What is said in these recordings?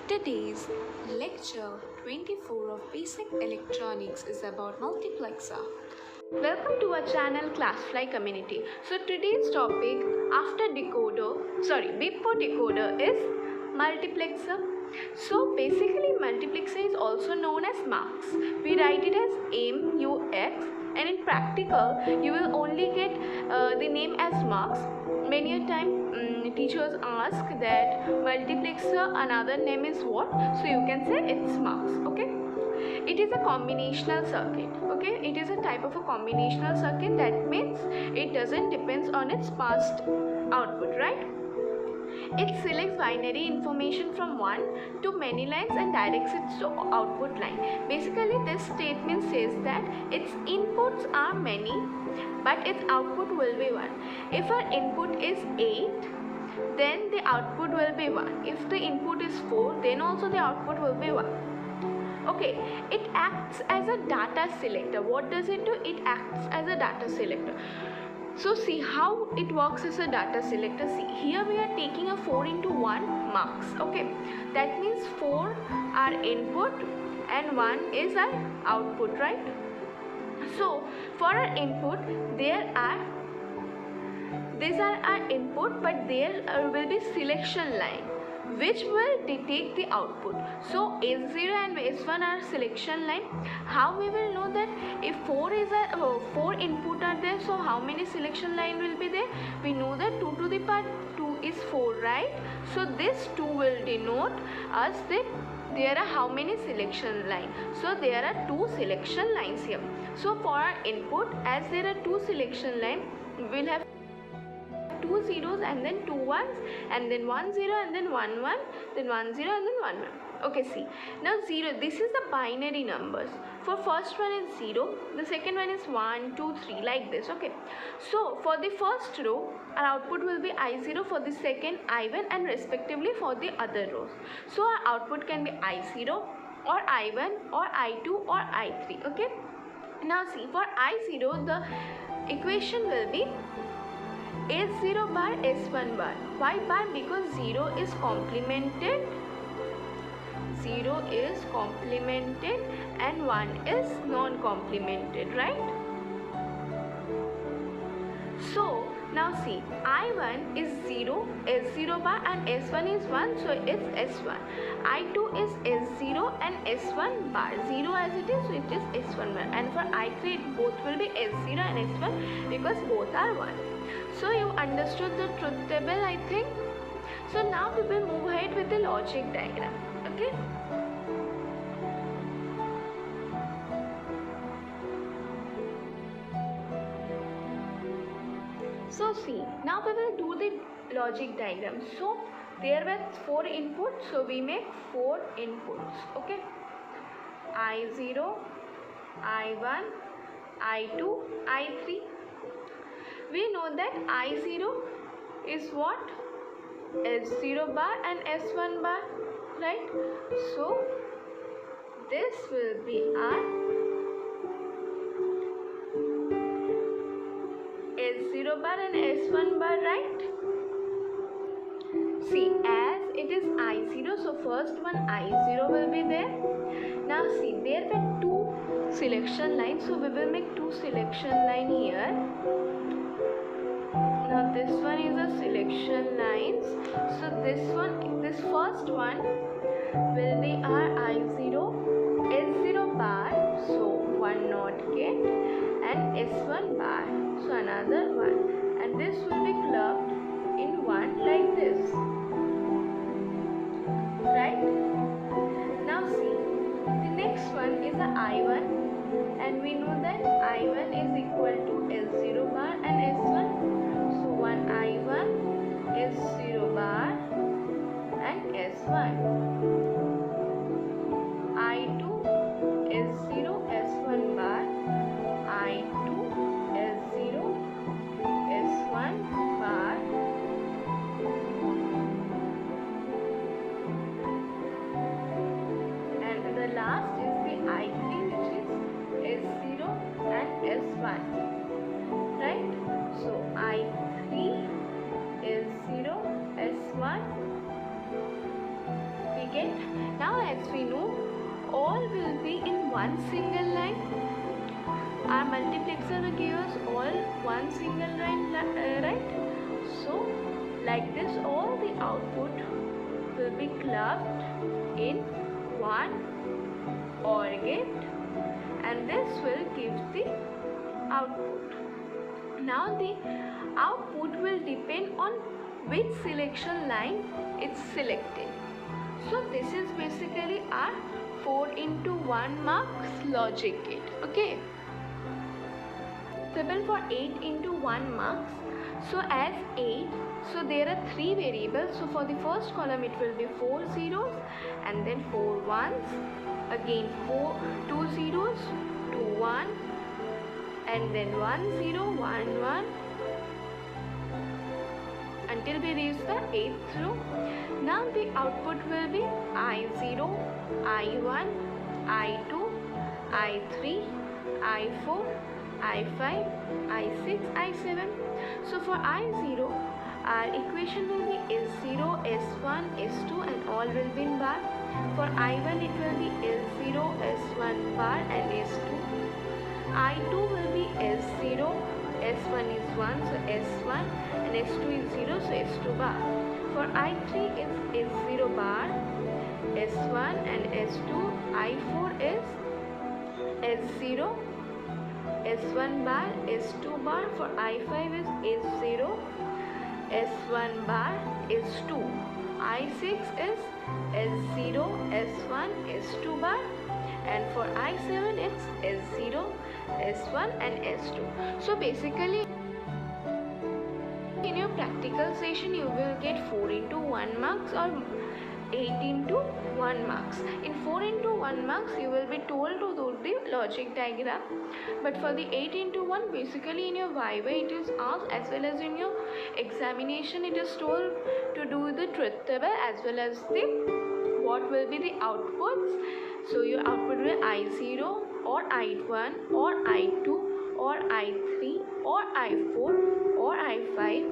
Today's lecture 24 of Basic Electronics is about multiplexer. Welcome to our channel Classfly Community. So today's topic before decoder is multiplexer. So basically multiplexer is also known as mux. We write it as MUX, and in practical you will only get the name as mux. Many a time teachers ask that multiplexer another name is what, so you can say it's mux. Okay, it is a combinational circuit. Okay, it is a type of a combinational circuit. That means it doesn't depends on its past output, right? It selects binary information from one to many lines and directs it to output line. Basically this statement says that its inputs are many but its output will be one. If our input is 8, then the output will be 1. If the input is 4, then also the output will be 1. Okay, it acts as a data selector. What does it do? It acts as a data selector. So see how it works as a data selector. See, here we are taking a 4 into 1 mux. Okay, that means 4 are input and 1 is our output, right? So for our input these are our input, but there will be selection line which will detect the output. So S0 and S1 are selection line. How we will know that? If 4 input are there, so how many selection line will be there? We know that 2 to the power 2 is 4, right? So this 2 will denote us that there are how many selection line. So there are 2 selection lines here. So for our input, as there are 2 selection line, we will have 2 zeros and then 2 ones, and then 1 0 and then 1 1, then 1 0 and then 1 1. Okay, see, now 0, this is the binary numbers. For first one is 0, the second one is 1 2 3, like this. Okay, so for the first row our output will be I0, for the second I1, and respectively for the other rows. So our output can be I0 or I1 or I2 or I3. Okay, now see, for I0 the equation will be S0 bar S1 bar. Why bar? Because 0 is complemented and 1 is non-complemented, right? So now see, I1 is 0, S0 bar, and S1 is 1, so it's S1. I2 is S0 and S1 bar, 0 as it is, so it is S1 bar. And for I3 both will be S0 and S1 because both are 1. So you understood the truth table, I think. So now we will move ahead with the logic diagram. Okay. So see, now we will do the logic diagram. So there were 4 inputs, so we make 4 inputs. Okay. I0, I1, I2, I3. We know that I0 is what? S0 bar and S1 bar, right? So this will be our S0 bar and S1 bar, right? See, as it is I0, so first one I0 will be there. Now see, there were 2 selection lines, so we will make 2 selection line here. Now this one is a selection lines. So this first one will be our I0, S0 bar, so 1 not get, and S1 bar, so another 1, and this will be clubbed in 1 like this, right? Now see, the next one is the I1, and we know that I1 is equal to S0 bar and S1. So 1 I1 is 0 bar and S1. I2 is 0 S1 bar. I2 is 0 S1 bar. And the last is the I3, which is S0 and S1. Right? So I3 is 0 S1. We right? Now as we know, all will be in one single line. Our multiplexer will give us all one single line, right? So like this, all the output will be clubbed in one OR gate, and this will give the output. Now the output will depend on which selection line it's selected. So this is basically our 4 into 1 marks logic gate. Okay. For 8 into 1 marks. So as 8, so there are 3 variables. So for the first column it will be 4 zeros and then 4 ones, again 2 zeros, 2 1, and then 1 0 1 1 until we reach the 8th row. Now the output will be I0, I1, I2, I3, I4, I5, I6, I7. So for I0, our equation will be S0, S1, S2 and all will be in bar. For I1 it will be S0, S1 bar and S2. I2 will be S0, S1 is 1, so S1 and S2 is 0, so S2 bar. For I3 is S0 bar, S1 and S2. I4 is S0, S1 bar, S2 bar. For I5 is S0, S1 bar, S2. I6 is S0, S1, S2 bar, and for I7 it's S0, S1 and S2. So basically in your practical session you will get 4 into 1 marks or 8 into 1 marks. In 4 into 1 marks you will be told to do the logic diagram, but for the 8 into 1 basically in your viva it is asked, as well as in your examination it is told to do the truth table as well as the what will be the outputs. So your output will I0 or I1 or I2 or I3 or I4 or I5,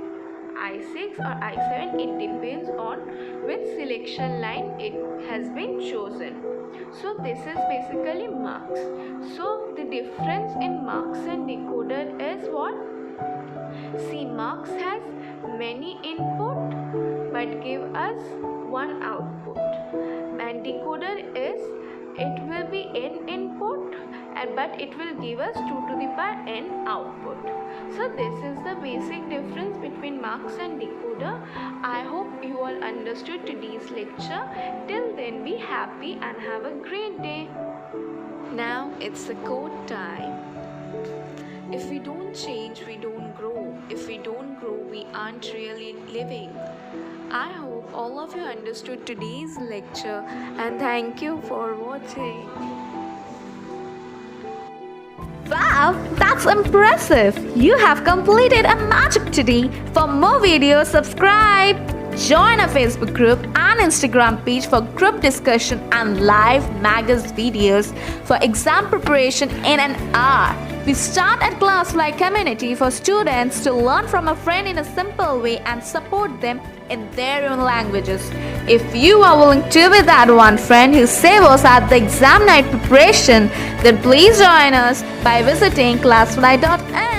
I6 or I7. It depends on which selection line it has been chosen. So this is basically marks. So the difference in marks and decoder is what? See, marks has many input but give us one output, and decoder is it will be n input but it will give us 2 to the power n output. So this is the basic difference between marks and decoder. I hope you all understood today's lecture. Till then, be happy and have a great day. Now it's the quote time. If we don't change, we don't grow. If we don't grow, we aren't really living. I hope all of you understood today's lecture, and thank you for watching. Wow, that's impressive! You have completed a magic today. For more videos, subscribe. Join our Facebook group and Instagram page for group discussion and live magazine videos for exam preparation in an hour. We start at Classfly community for students to learn from a friend in a simple way and support them in their own languages. If you are willing to be that one friend who saves us at the exam night preparation, then please join us by visiting classfly.in.